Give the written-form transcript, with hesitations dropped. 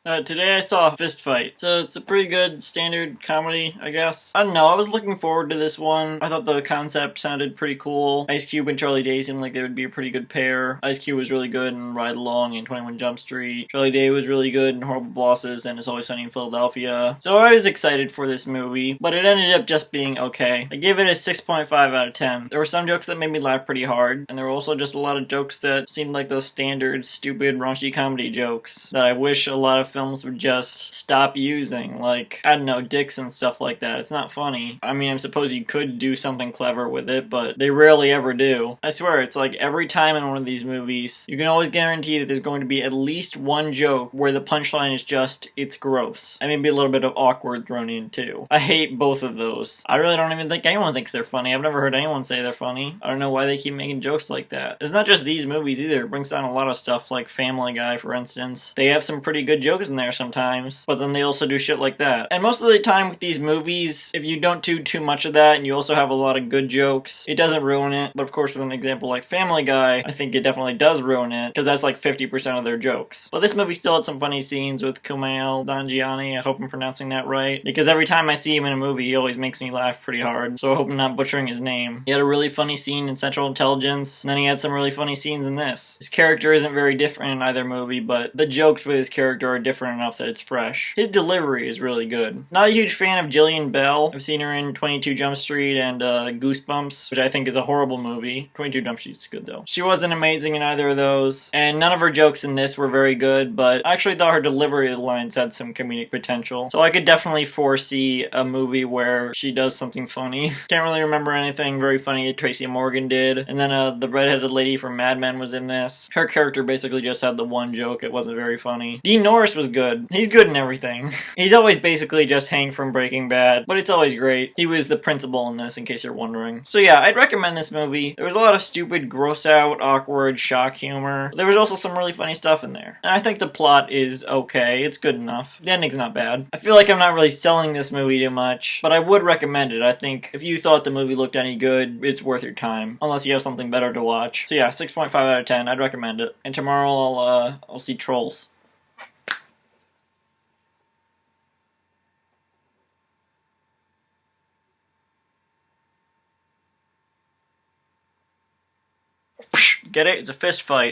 Today I saw Fist Fight. So it's a pretty good standard comedy, I guess. I don't know, I was looking forward to this one. I thought the concept sounded pretty cool. Ice Cube and Charlie Day seemed like they would be a pretty good pair. Ice Cube was really good in Ride Along and 21 Jump Street. Charlie Day was really good in Horrible Bosses and It's Always Sunny in Philadelphia. So I was excited for this movie, but it ended up just being okay. I gave it a 6.5 out of 10. There were some jokes that made me laugh pretty hard, and there were also just a lot of jokes that seemed like those standard, stupid, raunchy comedy jokes that I wish a lot of films would just stop using, like, I don't know, dicks and stuff like that. It's not funny. I mean, I suppose you could do something clever with it, but they rarely ever do. I swear, it's like every time in one of these movies, you can always guarantee that there's going to be at least one joke where the punchline is just, it's gross. And maybe a little bit of awkward thrown in too. I hate both of those. I really don't even think anyone thinks they're funny. I've never heard anyone say they're funny. I don't know why they keep making jokes like that. It's not just these movies either. It brings down a lot of stuff like Family Guy, for instance. They have some pretty good jokes in there sometimes, but then they also do shit like that. And most of the time with these movies, if you don't do too much of that and you also have a lot of good jokes, it doesn't ruin it. But of course, with an example like Family Guy, I think it definitely does ruin it, because that's like 50% of their jokes. But this movie still had some funny scenes with Kumail Nanjiani. I hope I'm pronouncing that right, because every time I see him in a movie, he always makes me laugh pretty hard, so I hope I'm not butchering his name. He had a really funny scene in Central Intelligence, and then he had some really funny scenes in this. His character isn't very different in either movie, but the jokes with his character are different enough that it's fresh. His delivery is really good. Not a huge fan of Jillian Bell. I've seen her in 22 Jump Street and Goosebumps, which I think is a horrible movie. 22 Jump Street's good though. She wasn't amazing in either of those, and none of her jokes in this were very good, but I actually thought her delivery of the lines had some comedic potential. So I could definitely foresee a movie where she does something funny. Can't really remember anything very funny that Tracy Morgan did. And then the redheaded lady from Mad Men was in this. Her character basically just had the one joke. It wasn't very funny. Dean Norris was good. He's good in everything. He's always basically just Hank from Breaking Bad, but it's always great. He was the principal in this, in case you're wondering. So yeah, I'd recommend this movie. There was a lot of stupid, gross out, awkward, shock humor. There was also some really funny stuff in there. And I think the plot is okay. It's good enough. The ending's not bad. I feel like I'm not really selling this movie too much, but I would recommend it. I think if you thought the movie looked any good, it's worth your time. Unless you have something better to watch. So yeah, 6.5 out of 10. I'd recommend it. And tomorrow I'll see Trolls. Get it? It's a fist fight.